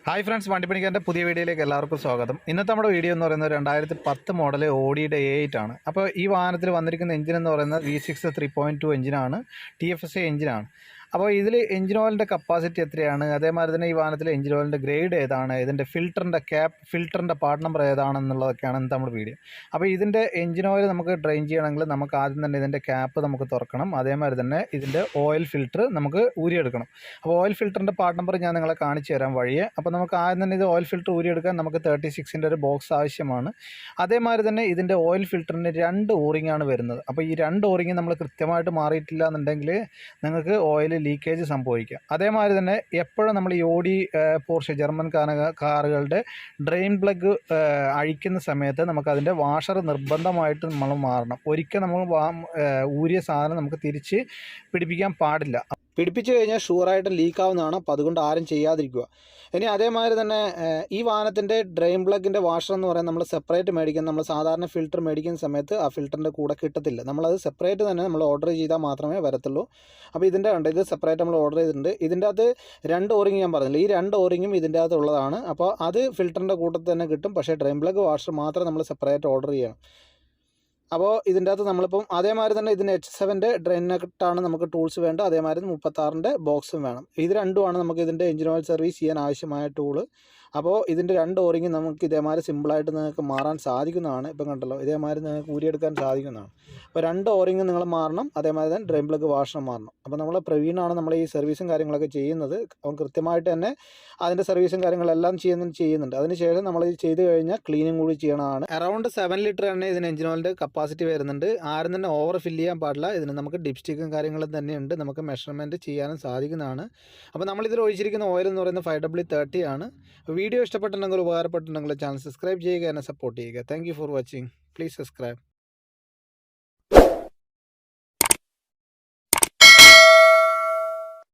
Hi friends, വണ്ടിപ്പണിക്കാരൻ്റെ പുതിയ വീഡിയോയിലേക്ക് എല്ലാവർക്കും സ്വാഗതം. ഇന്നത്തെ നമ്മുടെ വീഡിയോ എന്ന് പറയുന്നത് 2010 മോഡൽ ഓഡിയുടെ A8 ആണ്. അപ്പോൾ ഈ വാഹനത്തിൽ വന്നിരിക്കുന്ന എഞ്ചിൻ എന്ന് പറയുന്നത് V6 3.2 എഞ്ചിനാണ്, TFSI എഞ്ചിനാണ്. അപ്പോൾ ഇതിൽ എഞ്ചിൻ ഓയിലിൻ്റെ കപ്പാസിറ്റി എത്രയാണ്, അതേമാതിരി തന്നെ ഈ വാഹനത്തിലെ എഞ്ചിൻ ഓയിലിൻ്റെ ഗ്രേഡ് ഏതാണ്, ഇതിൻ്റെ ഫിൽറ്ററിൻ്റെ പാർട്ട് നമ്പർ ഏതാണെന്നുള്ളതൊക്കെയാണ് ഇന്നത്തെ നമ്മുടെ വീഡിയോ. അപ്പോൾ ഇതിൻ്റെ എഞ്ചിൻ ഓയിൽ നമുക്ക് ഡ്രെയിൻ ചെയ്യണമെങ്കിൽ നമുക്ക് ആദ്യം തന്നെ ഇതിൻ്റെ ക്യാപ്പ് നമുക്ക് തുറക്കണം. അതേമാതിരി തന്നെ ഇതിൻ്റെ ഓയിൽ ഫിൽറ്റർ നമുക്ക് ഊരിയെടുക്കണം. അപ്പോൾ ഓയിൽ ഫിൽറ്ററിൻ്റെ പാർട്ട് നമ്പർ ഞാൻ നിങ്ങളെ കാണിച്ചു തരാം വഴിയെ. അപ്പോൾ നമുക്ക് ആദ്യം തന്നെ ഇത് ഓയിൽ ഫിൽറ്റർ ഊരിയെടുക്കാൻ നമുക്ക് 36ൻ്റെ ഒരു ബോക്സ് ആവശ്യമാണ്. അതേമാതിരി തന്നെ ഇതിൻ്റെ ഓയിൽ ഫിൽറ്ററിന് 2 ഓറിംഗ് ആണ് വരുന്നത്. അപ്പോൾ ഈ 2 ഓറിംഗ് നമ്മൾ കൃത്യമായിട്ട് മാറിയിട്ടില്ല എന്നുണ്ടെങ്കിൽ നിങ്ങൾക്ക് ഓയിൽ ലീക്കേജ് സംഭവിക്കാം. അതേമാതിരി തന്നെ എപ്പോഴും നമ്മൾ ഈ ഓഡി പോർഷെ ജർമ്മൻ കാറുകളുടെ ഡ്രെയിൻ പ്ലഗ് അഴിക്കുന്ന സമയത്ത് നമുക്കതിൻ്റെ വാഷർ നിർബന്ധമായിട്ട് നമ്മൾ മാറണം. ഒരിക്കൽ നമ്മൾ ഊരിയ സാധനം നമുക്ക് തിരിച്ച് പിടിപ്പിക്കാൻ പാടില്ല. പിടിപ്പിച്ചു കഴിഞ്ഞാൽ ഷുവറായിട്ട് ലീക്കാവുന്നതാണ്. അപ്പോൾ അതുകൊണ്ട് ആരും ചെയ്യാതിരിക്കുക. ഇനി അതേമാതിരി തന്നെ ഈ വാഹനത്തിൻ്റെ ഡ്രെയിൻ പ്ലഗിൻ്റെ വാഷർ എന്ന് പറയുന്നത് നമ്മൾ സെപ്പറേറ്റ് മേടിക്കുന്ന, നമ്മൾ സാധാരണ ഫിൽറ്റർ മേടിക്കുന്ന സമയത്ത് ആ ഫിൽറ്ററിൻ്റെ കൂടെ കിട്ടത്തില്ല. നമ്മളത് സെപ്പറേറ്റ് തന്നെ നമ്മൾ ഓർഡർ ചെയ്താൽ മാത്രമേ വരത്തുള്ളൂ. അപ്പോൾ ഇതിൻ്റെ ഉണ്ട്, ഇത് സെപ്പറേറ്റ് നമ്മൾ ഓർഡർ ചെയ്തിട്ടുണ്ട്. ഇതിൻ്റെ അകത്ത് 2 ഓറിംഗ് ഞാൻ പറഞ്ഞില്ല, ഈ 2 ഓറിങ്ങും ഇതിൻ്റെ അകത്ത് ഉള്ളതാണ്. അപ്പോൾ അത് ഫിൽറ്ററിൻ്റെ കൂട്ടത്തിൽ തന്നെ കിട്ടും. പക്ഷേ ഡ്രെയിൻ പ്ലഗ് വാഷർ മാത്രം നമ്മൾ സെപ്പറേറ്റ് ഓർഡർ ചെയ്യണം. അപ്പോൾ ഇതിൻ്റെ അകത്ത് നമ്മളിപ്പം അതേമാതിരി തന്നെ ഇതിന് H7 ഡ്രെയിൻ നട്ടാണ് നമുക്ക് ടൂൾസ് വേണ്ടത്. അതേമാതിരി 36 ബോക്സും വേണം. ഇത് രണ്ടുമാണ് നമുക്ക് ഇതിൻ്റെ എഞ്ചിൻ ഓയിൽ സർവീസ് ചെയ്യാൻ ആവശ്യമായ ടൂള്. അപ്പോൾ ഇതിൻ്റെ 2 ഓറിങ് നമുക്ക് ഇതേമാതിരി സിമ്പിളായിട്ട് നിങ്ങൾക്ക് മാറാൻ സാധിക്കുന്നതാണ്. ഇപ്പം കണ്ടല്ലോ, ഇതേമാതിരി നിങ്ങൾക്ക് ഊരിയെടുക്കാൻ സാധിക്കുന്നതാണ്. അപ്പോൾ 2 ഓറിങ് നിങ്ങൾ മാറണം. അതേമാതിരി തന്നെ ഡ്രെയിൻ പ്ലഗ് വാഷർ മാറണം. അപ്പോൾ നമ്മൾ പ്രവീണാണ് നമ്മൾ ഈ സർവീസും കാര്യങ്ങളൊക്കെ ചെയ്യുന്നത്. അവൻ കൃത്യമായിട്ട് തന്നെ അതിൻ്റെ സർവീസും കാര്യങ്ങളെല്ലാം ചെയ്യുന്നുണ്ട്. അതിനുശേഷം നമ്മൾ ഇത് ചെയ്ത് കഴിഞ്ഞാൽ ക്ലീനിങ് കൂടി ചെയ്യണതാണ്. അറൗണ്ട് 7 ലിറ്റർ തന്നെ ഇതിന് എഞ്ചിൻ ഓയിലിൻ്റെ കപ്പാസിറ്റി വരുന്നുണ്ട്. ആരും തന്നെ ഓവർ ഫില്ല് ചെയ്യാൻ പാടില്ല. ഇതിന് നമുക്ക് ഡിപ്സ്റ്റിക്കും കാര്യങ്ങളും തന്നെയുണ്ട്, നമുക്ക് മെഷർമെൻറ്റ് ചെയ്യാനും സാധിക്കുന്നതാണ്. അപ്പോൾ നമ്മളിതിൽ ഒഴിച്ചിരിക്കുന്ന ഓയിൽ എന്ന് പറയുന്നത് 5W30 ആണ്. വീഡിയോ ഇഷ്ടപ്പെട്ടിട്ടുണ്ടെങ്കിൽ ഉപകാരപ്പെട്ടിട്ടുണ്ടെങ്കിൽ ചാനൽ സബ്സ്ക്രൈബ് ചെയ്യുക, എന്നെ സപ്പോർട്ട് ചെയ്യുക. Thank you for watching. Please subscribe.